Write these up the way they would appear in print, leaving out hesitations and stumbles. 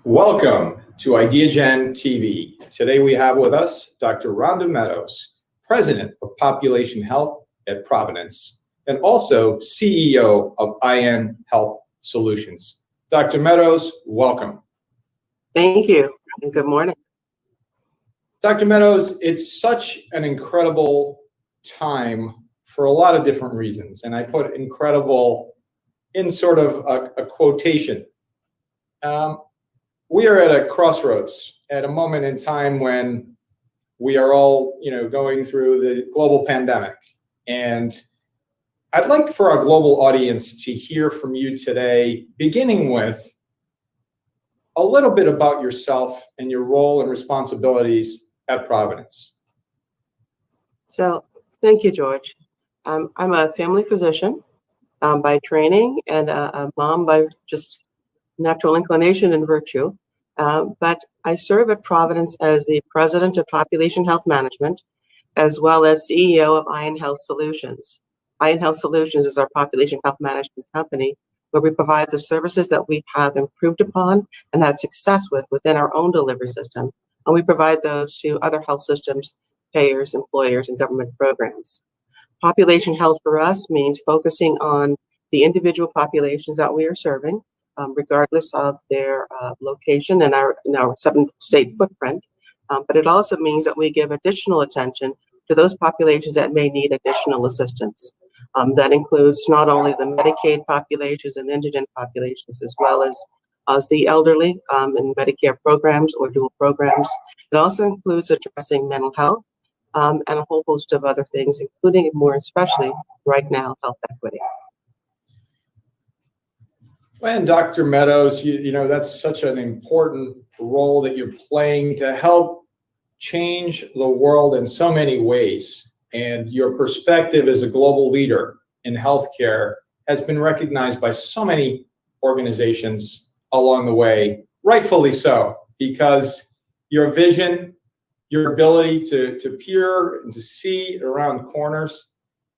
Welcome to IdeaGen TV. Today we have with us Dr. Rhonda Medows, President of Population Health at Providence, and also CEO of Ayin Health Solutions. Dr. Medows, welcome. Thank you, and good morning. Dr. Medows, it's such an incredible time for a lot of different reasons, and I put incredible in sort of a quotation. We are at a crossroads, at a moment in time when we are all, going through the global pandemic. And I'd like for our global audience to hear from you today, beginning with a little bit about yourself and your role and responsibilities at Providence. So, thank you, George. I'm a family physician by training and a mom by just natural inclination and virtue. But I serve at Providence as the President of Population Health Management, as well as CEO of Ayin Health Solutions. Ayin Health Solutions is our population health management company, where we provide the services that we have improved upon and had success with within our own delivery system. And we provide those to other health systems, payers, employers, and government programs. Population health for us means focusing on the individual populations that we are serving, regardless of their location in our 7-state footprint. But it also means that we give additional attention to those populations that may need additional assistance. That includes not only the Medicaid populations and indigent populations, as well as the elderly in Medicare programs or dual programs. It also includes addressing mental health and a whole host of other things, including and more especially right now, health equity. And Dr. Medows, that's such an important role that you're playing to help change the world in so many ways. And your perspective as a global leader in healthcare has been recognized by so many organizations along the way, rightfully so, because your vision, your ability to peer and to see around corners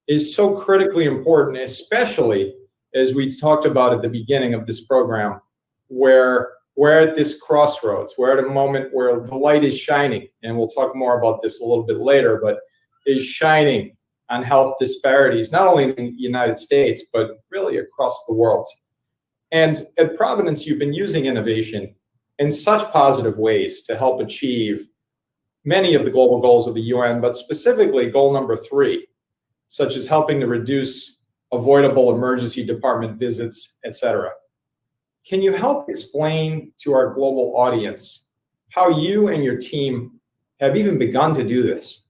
is so critically important, especially as we talked about at the beginning of this program, where we're at this crossroads, we're at a moment where the light is shining, and we'll talk more about this a little bit later, but is shining on health disparities, not only in the United States, but really across the world. And at Providence, you've been using innovation in such positive ways to help achieve many of the global goals of the UN, but specifically goal number 3, such as helping to reduce avoidable emergency department visits, etc. Can you help explain to our global audience how you and your team have even begun to do this?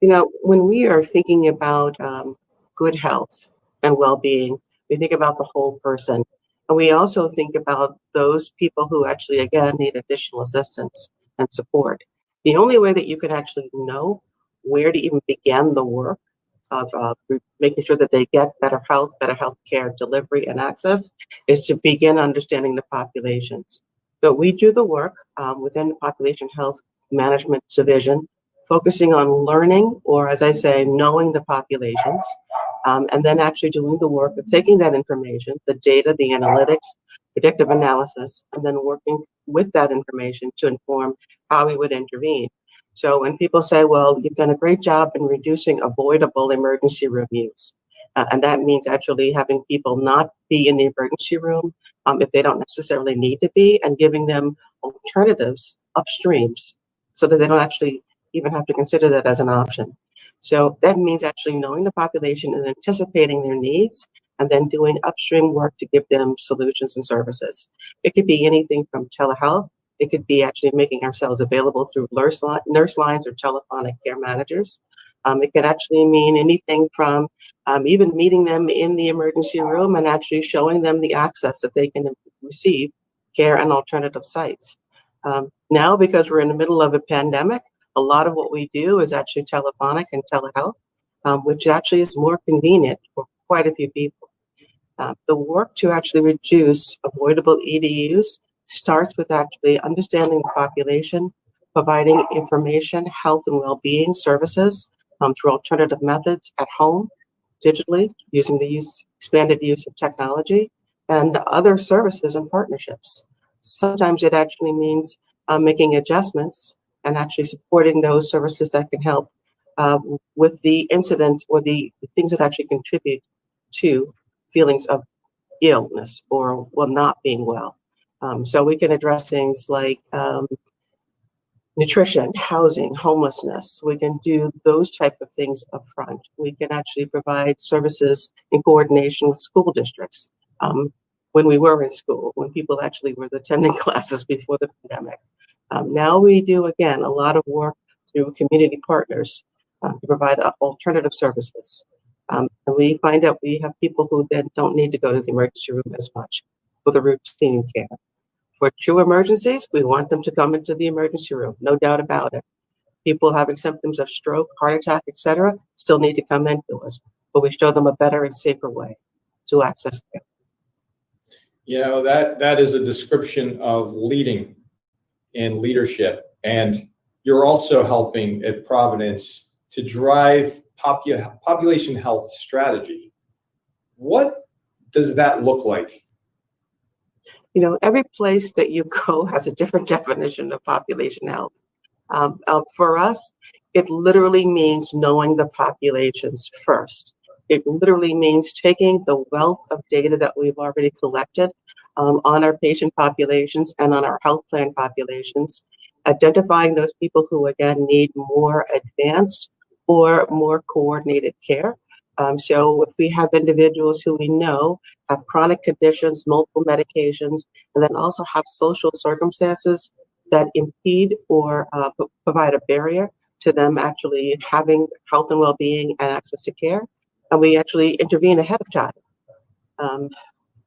When we are thinking about good health and well-being, we think about the whole person. And we also think about those people who actually, again, need additional assistance and support. The only way that you can actually know where to even begin the work of making sure that they get better health care delivery and access is to begin understanding the populations. So we do the work within the Population Health Management Division, focusing on learning, or as I say, knowing the populations, and then actually doing the work of taking that information, the data, the analytics, predictive analysis, and then working with that information to inform how we would intervene. So when people say, well, you've done a great job in reducing avoidable emergency room use, and that means actually having people not be in the emergency room if they don't necessarily need to be, and giving them alternatives upstreams so that they don't actually even have to consider that as an option. So that means actually knowing the population and anticipating their needs, and then doing upstream work to give them solutions and services. It could be anything from telehealth. It could be actually making ourselves available through nurse lines or telephonic care managers. It could actually mean anything from even meeting them in the emergency room and actually showing them the access that they can receive care and alternative sites. Now, because we're in the middle of a pandemic, a lot of what we do is actually telephonic and telehealth, which actually is more convenient for quite a few people. The work to actually reduce avoidable EDUs starts with actually understanding the population, providing information, health and well-being services through alternative methods at home, digitally, using the expanded use of technology, and other services and partnerships. Sometimes it actually means making adjustments and actually supporting those services that can help with the incidents or the things that actually contribute to feelings of illness or not being well. So we can address things like nutrition, housing, homelessness. We can do those type of things up front. We can actually provide services in coordination with school districts. When we were in school, when people actually were attending classes before the pandemic. Now we do, again, a lot of work through community partners to provide alternative services. And we find out we have people who then don't need to go to the emergency room as much for the routine care. For true emergencies, we want them to come into the emergency room, no doubt about it. People having symptoms of stroke, heart attack, etc., still need to come into us, but we show them a better and safer way to access care. You know, that is a description of leading and leadership. And you're also helping at Providence to drive population health strategy. What does that look like? You know, every place that you go has a different definition of population health. For us, it literally means knowing the populations first. It literally means taking the wealth of data that we've already collected on our patient populations and on our health plan populations, identifying those people who, again, need more advanced or more coordinated care. So if we have individuals who we know have chronic conditions, multiple medications, and then also have social circumstances that impede or provide a barrier to them actually having health and well-being and access to care, and we actually intervene ahead of time.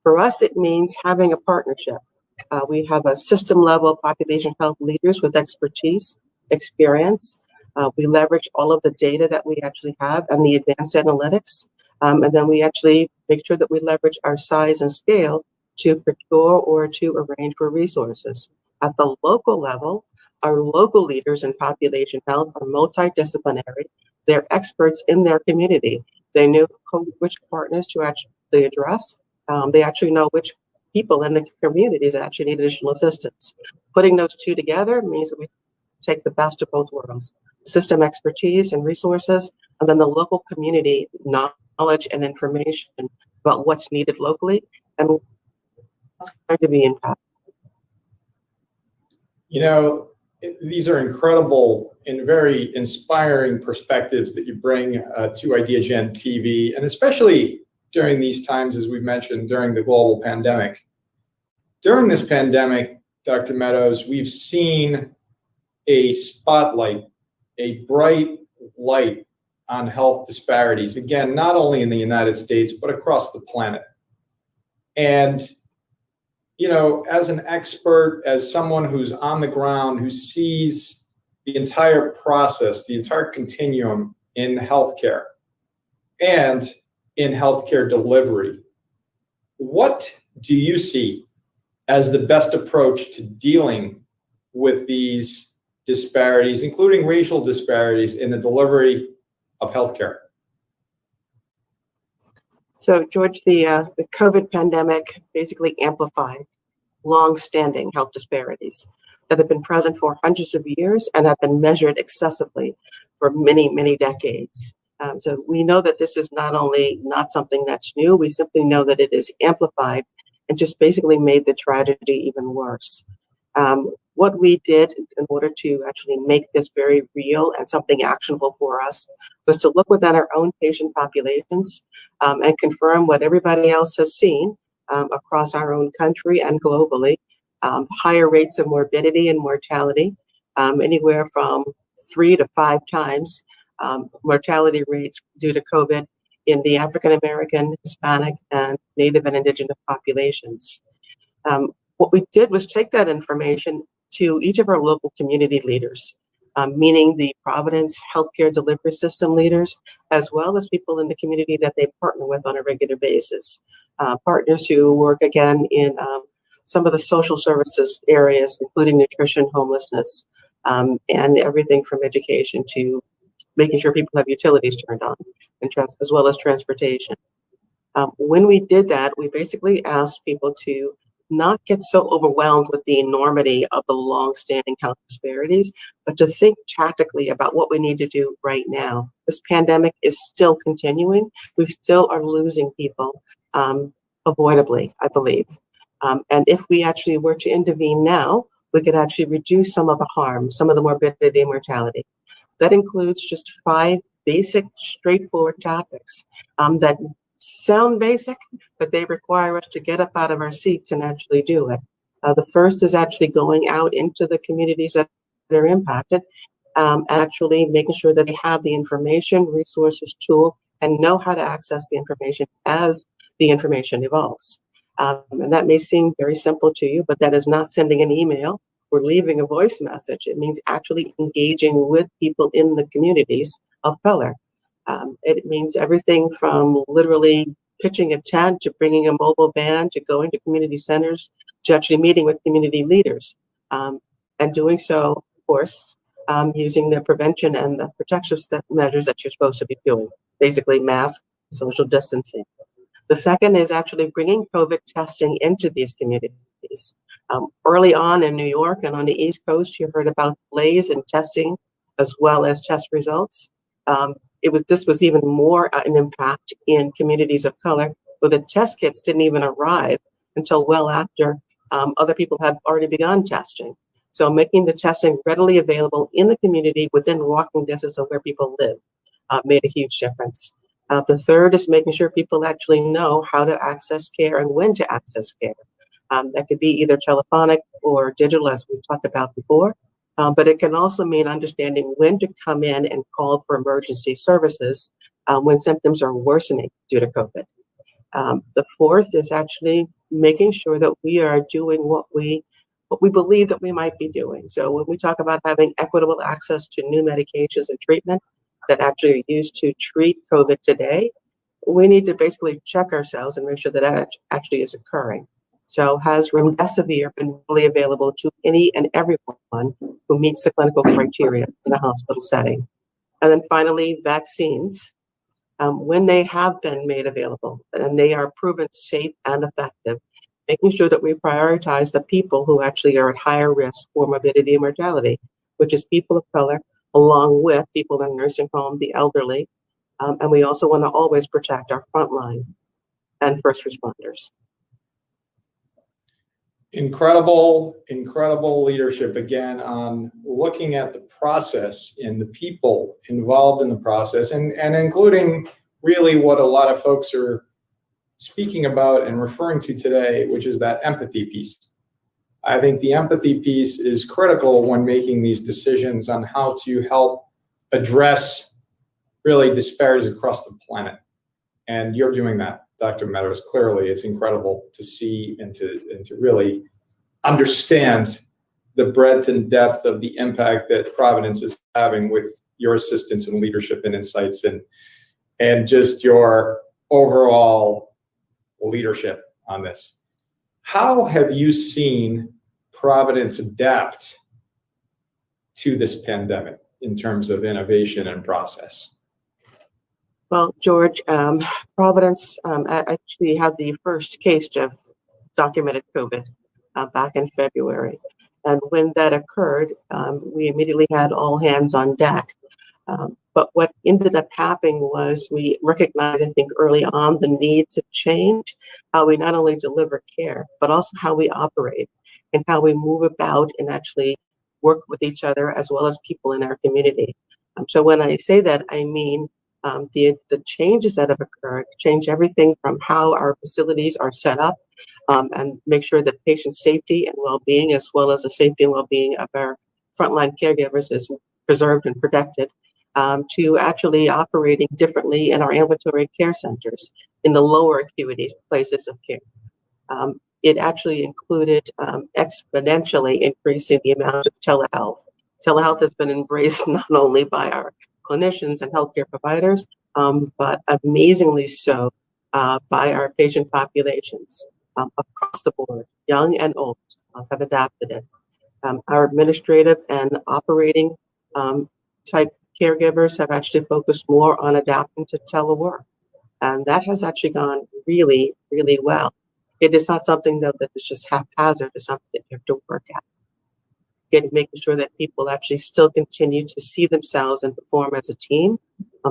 For us, it means having a partnership. We have a system-level population health leaders with expertise, experience. We leverage all of the data that we actually have and the advanced analytics. And then we actually make sure that we leverage our size and scale to procure or to arrange for resources. At the local level, our local leaders in population health are multidisciplinary. They're experts in their community. They know which partners to actually address. They actually know which people in the communities actually need additional assistance. Putting those two together means that we take the best of both worlds: system expertise and resources, and then the local community knowledge and information about what's needed locally and what's going to be impacted. You know, these are incredible and very inspiring perspectives that you bring to IdeaGen TV, and especially during these times, as we mentioned, during the global pandemic. During this pandemic, Dr. Medows, we've seen a spotlight, a bright light on health disparities, again, not only in the United States, but across the planet. And, you know, as an expert, as someone who's on the ground, who sees the entire process, the entire continuum in healthcare and in healthcare delivery, what do you see as the best approach to dealing with these disparities, including racial disparities in the delivery of healthcare? So, George, the COVID pandemic basically amplified long-standing health disparities that have been present for hundreds of years and have been measured excessively for many, many decades. So we know that this is not only not something that's new, we simply know that it is amplified and just basically made the tragedy even worse. What we did in order to actually make this very real and something actionable for us was to look within our own patient populations and confirm what everybody else has seen across our own country and globally. Higher rates of morbidity and mortality, anywhere from 3 to 5 times mortality rates due to COVID in the African American, Hispanic, and Native and Indigenous populations. What we did was take that information to each of our local community leaders, meaning the Providence healthcare delivery system leaders, as well as people in the community that they partner with on a regular basis. Partners who work, again, in some of the social services areas, including nutrition, homelessness, and everything from education to making sure people have utilities turned on, and as well as transportation. When we did that, we basically asked people to not get so overwhelmed with the enormity of the long-standing health disparities, but to think tactically about what we need to do right now. This pandemic is still continuing. We still are losing people avoidably, I believe. And if we actually were to intervene now, we could actually reduce some of the harm, some of the morbidity and mortality. That includes just 5 basic, straightforward topics that sound basic, but they require us to get up out of our seats and actually do it. The first is actually going out into the communities that are impacted, and actually making sure that they have the information, resources, tool, and know how to access the information as the information evolves. And that may seem very simple to you, but that is not sending an email or leaving a voice message. It means actually engaging with people in the communities of color. It means everything from literally pitching a tent to bringing a mobile van to going to community centers to actually meeting with community leaders, and doing so, of course, using the prevention and the protection measures that you're supposed to be doing, basically masks, social distancing. The second is actually bringing COVID testing into these communities. Early on in New York and on the East Coast, you heard about delays in testing as well as test results. This was even more an impact in communities of color, where the test kits didn't even arrive until well after other people had already begun testing. So making the testing readily available in the community within walking distance of where people live made a huge difference. The third is making sure people actually know how to access care and when to access care. That could be either telephonic or digital, as we talked about before. But it can also mean understanding when to come in and call for emergency services when symptoms are worsening due to COVID. The fourth is actually making sure that we are doing what we believe that we might be doing. So when we talk about having equitable access to new medications and treatment that actually are used to treat COVID today, we need to basically check ourselves and make sure that that actually is occurring. So has remdesivir been fully available to any and everyone who meets the clinical criteria in a hospital setting? And then finally, vaccines, when they have been made available and they are proven safe and effective, making sure that we prioritize the people who actually are at higher risk for morbidity and mortality, which is people of color, along with people in nursing home, the elderly. And we also want to always protect our frontline and first responders. Incredible leadership again on looking at the process and the people involved in the process, and including really what a lot of folks are speaking about and referring to today, which is that empathy piece. I think the empathy piece is critical when making these decisions on how to help address really disparities across the planet. And you're doing that, Dr. Medows. Clearly, it's incredible to see and to really understand the breadth and depth of the impact that Providence is having with your assistance and leadership and insights and just your overall leadership on this. How have you seen Providence adapt to this pandemic in terms of innovation and process? Well, George, Providence actually had the first case of documented COVID back in February. And when that occurred, we immediately had all hands on deck. But what ended up happening was we recognized, I think, early on the need to change how we not only deliver care, but also how we operate and how we move about and actually work with each other as well as people in our community. So when I say that, I mean the changes that have occurred change everything from how our facilities are set up and make sure that patient safety and well-being, as well as the safety and well-being of our frontline caregivers, is preserved and protected, to actually operating differently in our ambulatory care centers in the lower acuity places of care. It actually included exponentially increasing the amount of telehealth. Telehealth has been embraced not only by our clinicians and healthcare providers, but amazingly so by our patient populations across the board, young and old, have adapted it. Our administrative and operating type caregivers have actually focused more on adapting to telework. And that has actually gone really, really well. It is not something though that is just haphazard. It's something that you have to work at. Making sure that people actually still continue to see themselves and perform as a team,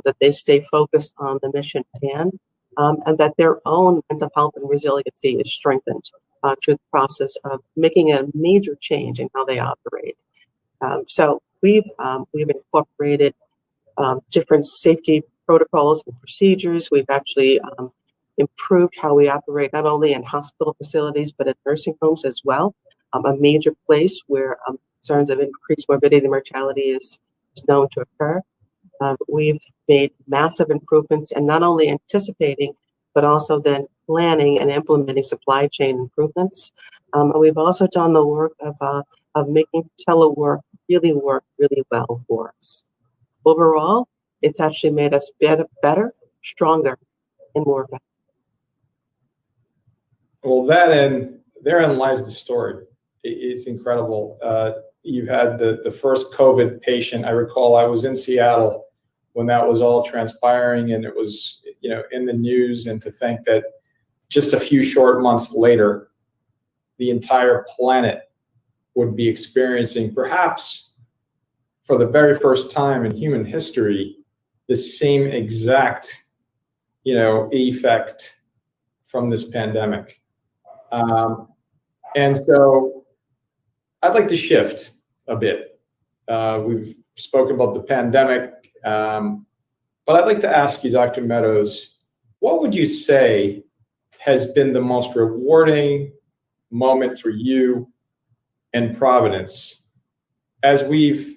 that they stay focused on the mission at hand, and that their own mental health and resiliency is strengthened through the process of making a major change in how they operate. So we've incorporated different safety protocols and procedures. We've actually improved how we operate not only in hospital facilities but in nursing homes as well. A major place where concerns of increased morbidity and mortality is known to occur. We've made massive improvements in not only anticipating, but also then planning and implementing supply chain improvements. And we've also done the work of making telework really work really well for us. Overall, it's actually made us better, stronger, and more effective. Well, therein lies the story. It's incredible. You've had the first COVID patient. I recall I was in Seattle when that was all transpiring, and it was, in the news. And to think that just a few short months later, the entire planet would be experiencing, perhaps for the very first time in human history, the same exact, effect from this pandemic. And so I'd like to shift a bit. We've spoken about the pandemic, but I'd like to ask you, Dr. Medows, what would you say has been the most rewarding moment for you and Providence as we've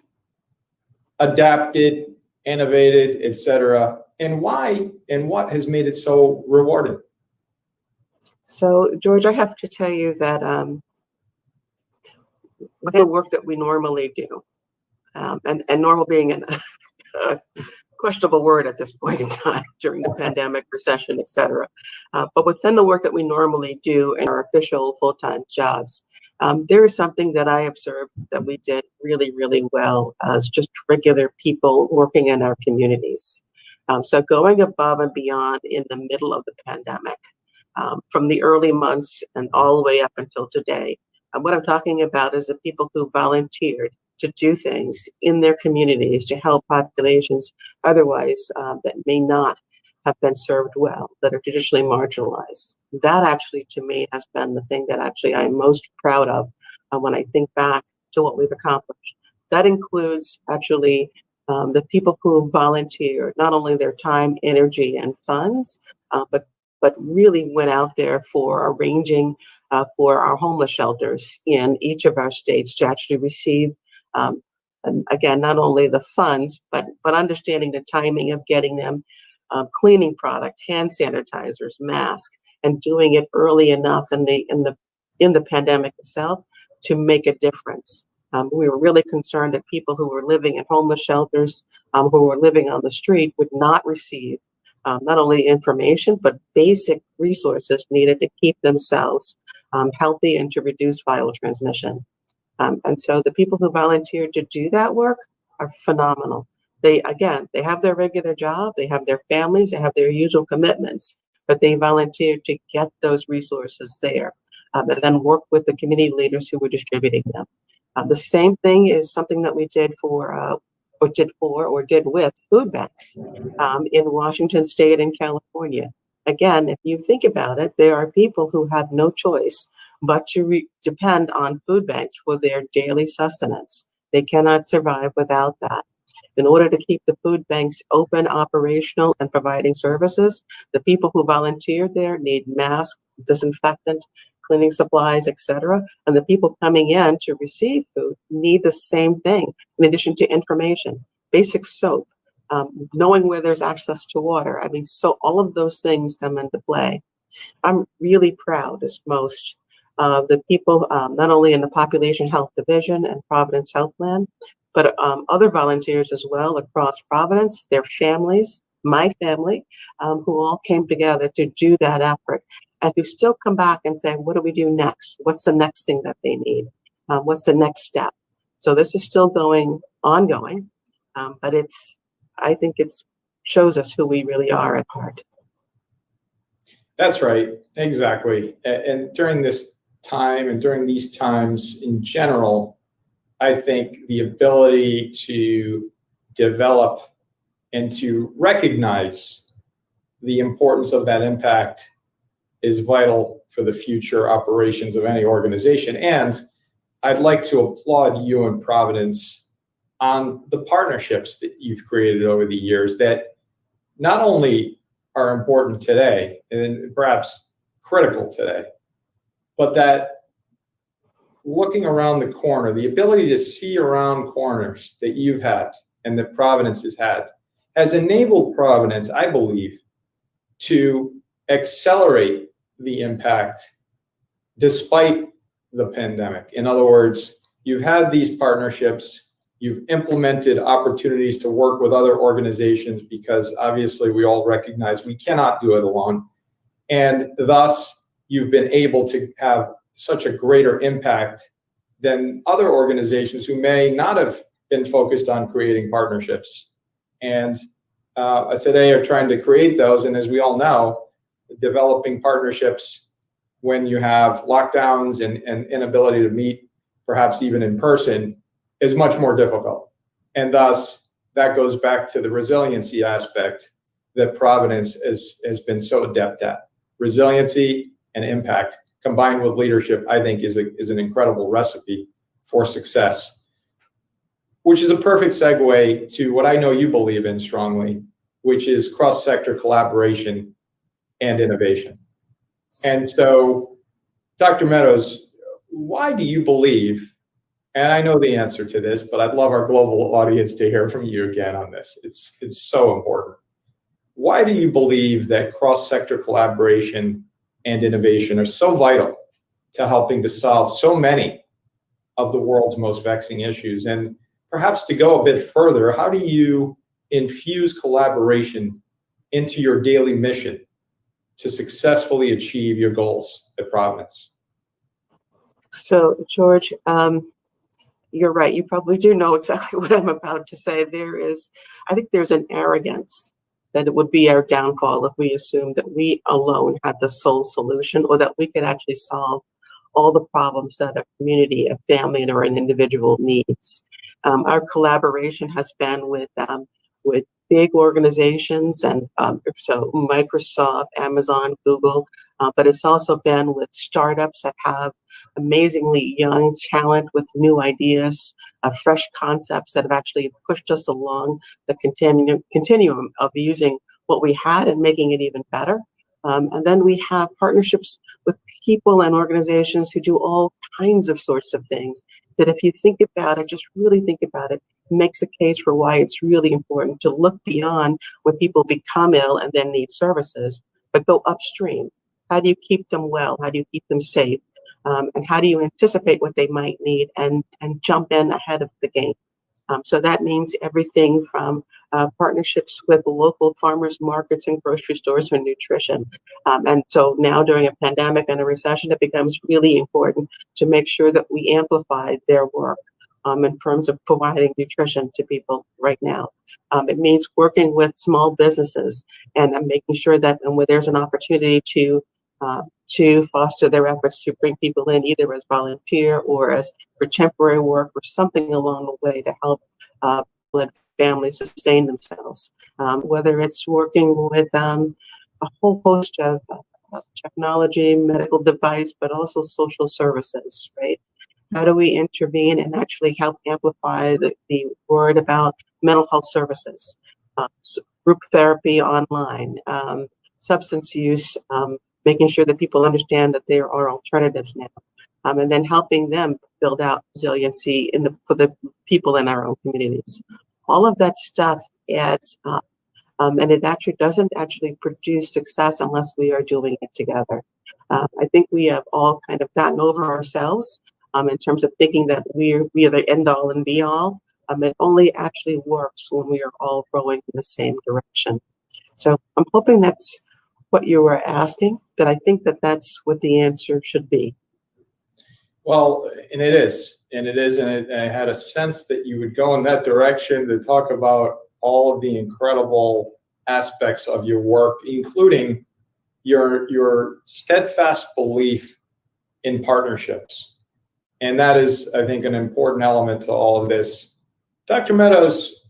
adapted, innovated, et cetera, and why and what has made it so rewarding? So, George, I have to tell you that the work that we normally do, and normal being a questionable word at this point in time during the pandemic, recession, et cetera, but within the work that we normally do in our official full-time jobs, there is something that I observed that we did really, really well as just regular people working in our communities. So going above and beyond in the middle of the pandemic, from the early months and all the way up until today. And what I'm talking about is the people who volunteered to do things in their communities to help populations otherwise that may not have been served well, that are traditionally marginalized. That actually, to me, has been the thing that actually I'm most proud of when I think back to what we've accomplished. That includes actually the people who volunteer, not only their time, energy, and funds, but really went out there for arranging for our homeless shelters in each of our states to actually receive, and again, not only the funds, but understanding the timing of getting them cleaning product, hand sanitizers, masks, and doing it early enough in the pandemic itself to make a difference. We were really concerned that people who were living in homeless shelters, who were living on the street, would not receive not only information, but basic resources needed to keep themselves healthy and to reduce viral transmission. And so the people who volunteered to do that work are phenomenal. They have their regular job, they have their families, they have their usual commitments, but they volunteered to get those resources there and then work with the community leaders who were distributing them. The same thing is something that we did with food banks in Washington State and California. Again, if you think about it, there are people who have no choice but to depend on food banks for their daily sustenance. They cannot survive without that. In order to keep the food banks open, operational, and providing services, the people who volunteered there need masks, disinfectant, cleaning supplies, etc. And the people coming in to receive food need the same thing, in addition to information, basic soap, knowing where there's access to water. I mean, so all of those things come into play. I'm really proud as most of the people, not only in the Population Health Division and Providence Health Plan, but other volunteers as well across Providence, their families, my family, who all came together to do that effort, and who still come back and say, what do we do next? What's the next thing that they need? What's the next step? So this is still ongoing, but it's I think it's shows us who we really are at heart. That's right, exactly. And during this time and during these times in general, I think the ability to develop and to recognize the importance of that impact is vital for the future operations of any organization. And I'd like to applaud you and Providence on the partnerships that you've created over the years that not only are important today and perhaps critical today, but that looking around the corner, the ability to see around corners that you've had and that Providence has had, has enabled Providence, I believe, to accelerate the impact despite the pandemic. In other words, you've had these partnerships, you've implemented opportunities to work with other organizations because obviously we all recognize we cannot do it alone. And thus, you've been able to have such a greater impact than other organizations who may not have been focused on creating partnerships. And today are trying to create those. And as we all know, developing partnerships when you have lockdowns and inability to meet, perhaps even in person, is much more difficult. And thus, that goes back to the resiliency aspect that Providence has been so adept at. Resiliency and impact combined with leadership, I think, is an incredible recipe for success, which is a perfect segue to what I know you believe in strongly, which is cross-sector collaboration and innovation. And so, Dr. Medows, why do you believe, and I know the answer to this, but I'd love our global audience to hear from you again on this. It's so important. Why do you believe that cross-sector collaboration and innovation are so vital to helping to solve so many of the world's most vexing issues? And perhaps to go a bit further, how do you infuse collaboration into your daily mission to successfully achieve your goals at Providence? So, George, you're right. You probably do know exactly what I'm about to say. I think there's an arrogance that it would be our downfall if we assumed that we alone had the sole solution, or that we could actually solve all the problems that a community, a family, or an individual needs. Our collaboration has been with big organizations, and so Microsoft, Amazon, Google, but it's also been with startups that have amazingly young talent with new ideas, fresh concepts that have actually pushed us along the continuum of using what we had and making it even better. And then we have partnerships with people and organizations who do all kinds of sorts of things that, if you think about it, just really think about it, makes a case for why it's really important to look beyond when people become ill and then need services, but go upstream. How do you keep them well? How do you keep them safe? And how do you anticipate what they might need and jump in ahead of the game? So that means everything from partnerships with local farmers markets and grocery stores for nutrition. And so now during a pandemic and a recession, it becomes really important to make sure that we amplify their work in terms of providing nutrition to people right now. It means working with small businesses and making sure that when there's an opportunity to foster their efforts to bring people in either as volunteer or as for temporary work or something along the way to help let families sustain themselves. Whether it's working with a whole host of technology, medical device, but also social services, right? How do we intervene and actually help amplify the word about mental health services, group therapy online, substance use, making sure that people understand that there are alternatives now, and then helping them build out resiliency for the people in our own communities. All of that stuff adds up, and it actually doesn't produce success unless we are doing it together. I think we have all kind of gotten over ourselves in terms of thinking that we are the end all and be all. It only actually works when we are all rowing in the same direction. So I'm hoping that's what you were asking, but I think that that's what the answer should be. Well, and it is, and I had a sense that you would go in that direction to talk about all of the incredible aspects of your work, including your steadfast belief in partnerships. And that is, I think, an important element to all of this. Dr. Medows,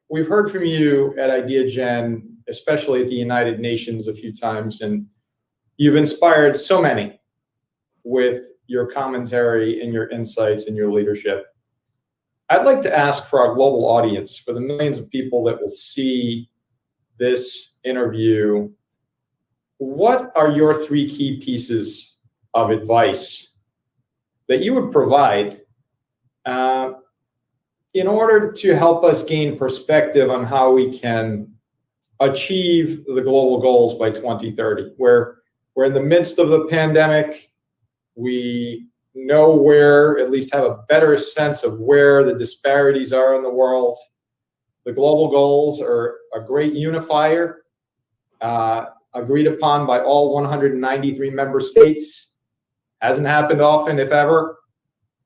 we've heard from you at IdeaGen, especially at the United Nations a few times, and you've inspired so many with your commentary and your insights and your leadership. I'd like to ask for our global audience, for the millions of people that will see this interview, what are your 3 key pieces of advice that you would provide in order to help us gain perspective on how we can achieve the global goals by 2030? We're in the midst of the pandemic. We know where, at least have a better sense of where the disparities are in the world. The global goals are a great unifier, agreed upon by all 193 member states. Hasn't happened often, if ever.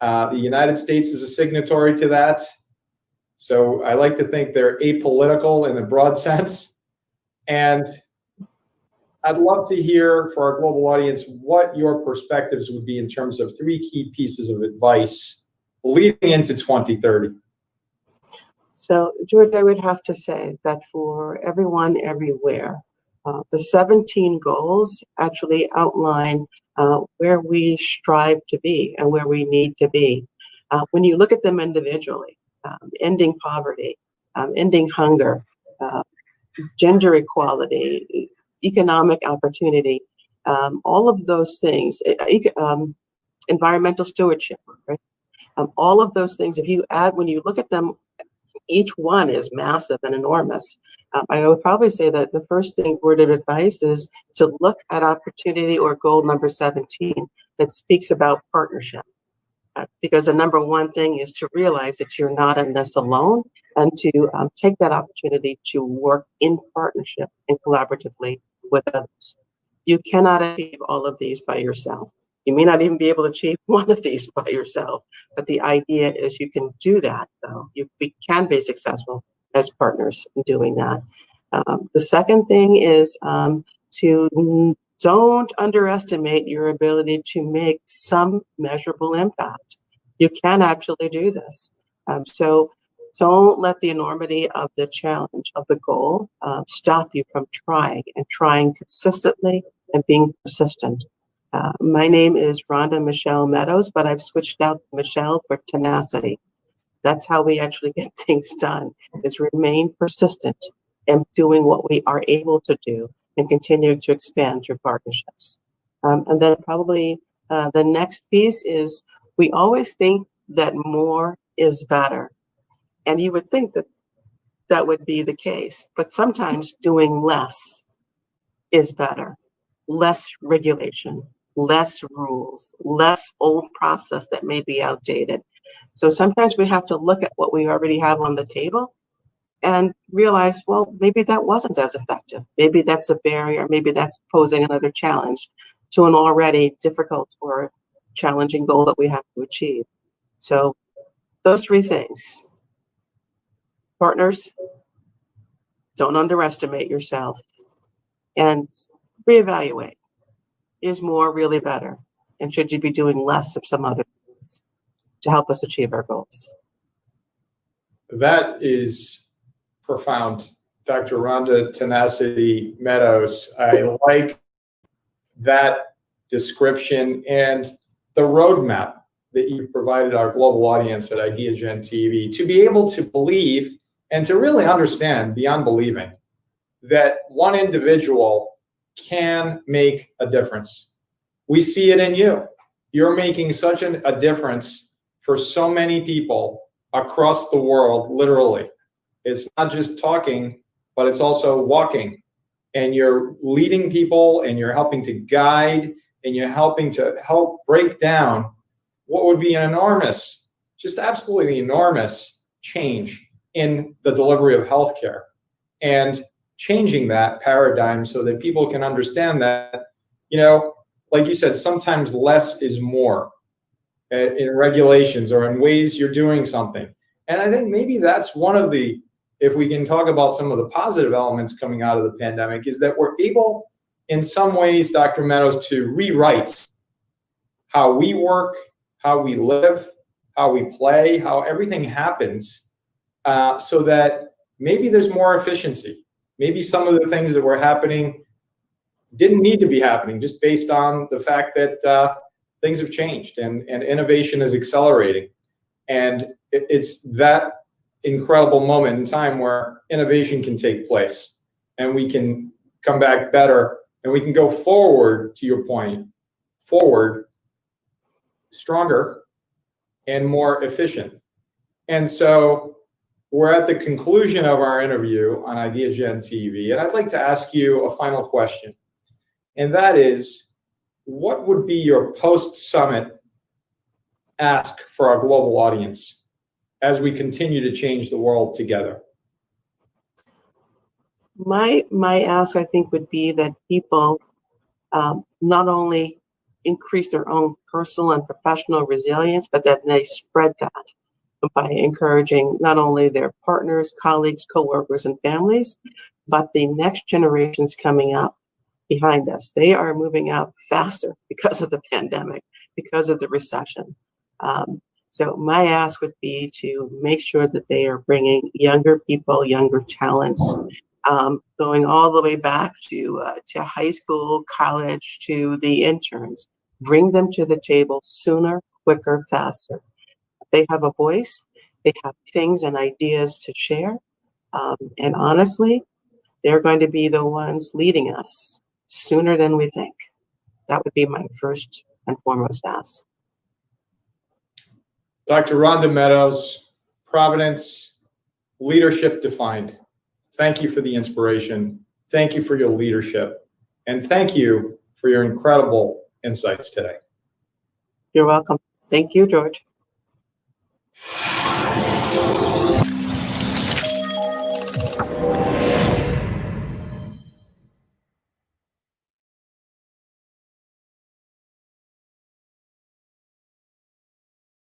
The United States is a signatory to that. So I like to think they're apolitical in the broad sense. And I'd love to hear for our global audience what your perspectives would be in terms of 3 key pieces of advice leading into 2030. So, George, I would have to say that for everyone everywhere, the 17 goals actually outline where we strive to be and where we need to be. When you look at them individually, ending poverty, ending hunger, gender equality, economic opportunity, all of those things, environmental stewardship, right? All of those things, if you add, when you look at them, each one is massive and enormous. I would probably say that the first word of advice is to look at opportunity or goal number 17 that speaks about partnership. Because the number one thing is to realize that you're not in this alone, and to take that opportunity to work in partnership and collaboratively with others. You cannot achieve all of these by yourself. You may not even be able to achieve one of these by yourself, but the idea is you can do that, though. We can be successful as partners in doing that. The second thing is to don't underestimate your ability to make some measurable impact. You can actually do this. So don't let the enormity of the challenge of the goal stop you from trying consistently and being persistent. My name is Rhonda Medows, but I've switched out Michelle for tenacity. That's how we actually get things done, is remain persistent and doing what we are able to do and continue to expand through partnerships. And then probably the next piece is we always think that more is better. And you would think that that would be the case, but sometimes doing less is better. Less regulation, less rules, less old process that may be outdated. So sometimes we have to look at what we already have on the table and realize, well, maybe that wasn't as effective. Maybe that's a barrier. Maybe that's posing another challenge to an already difficult or challenging goal that we have to achieve. So those 3 things. Partners, don't underestimate yourself, and reevaluate. Is more really better? And should you be doing less of some other things to help us achieve our goals? That is profound, Dr. Rhonda Tenacity Medows. I like that description and the roadmap that you've provided our global audience at IdeaGen TV to be able to believe and to really understand beyond believing that one individual can make a difference. We see it in you. You're making such a difference for so many people across the world, literally. It's not just talking, but it's also walking. And you're leading people, and you're helping to guide, and you're helping to help break down what would be an enormous, just absolutely enormous change in the delivery of healthcare. And changing that paradigm so that people can understand that, like you said, sometimes less is more in regulations or in ways you're doing something. And I think maybe that's one of the if we can talk about some of the positive elements coming out of the pandemic, is that we're able, in some ways, Dr. Medows, to rewrite how we work, how we live, how we play, how everything happens, so that maybe there's more efficiency. Maybe some of the things that were happening didn't need to be happening, just based on the fact that things have changed and innovation is accelerating. And it's that incredible moment in time where innovation can take place and we can come back better and we can go forward, to your point, forward, stronger and more efficient. And so we're at the conclusion of our interview on IdeaGen TV, and I'd like to ask you a final question. And that is, what would be your post-summit ask for our global audience as we continue to change the world together? My ask, I think, would be that people not only increase their own personal and professional resilience, but that they spread that by encouraging not only their partners, colleagues, coworkers, and families, but the next generations coming up behind us. They are moving out faster because of the pandemic, because of the recession. So my ask would be to make sure that they are bringing younger people, younger talents, going all the way back to high school, college, to the interns. Bring them to the table sooner, quicker, faster. They have a voice. They have things and ideas to share. And honestly, they're going to be the ones leading us sooner than we think. That would be my first and foremost ask. Dr. Rhonda Medows, Providence, leadership defined. Thank you for the inspiration. Thank you for your leadership. And thank you for your incredible insights today. You're welcome. Thank you, George.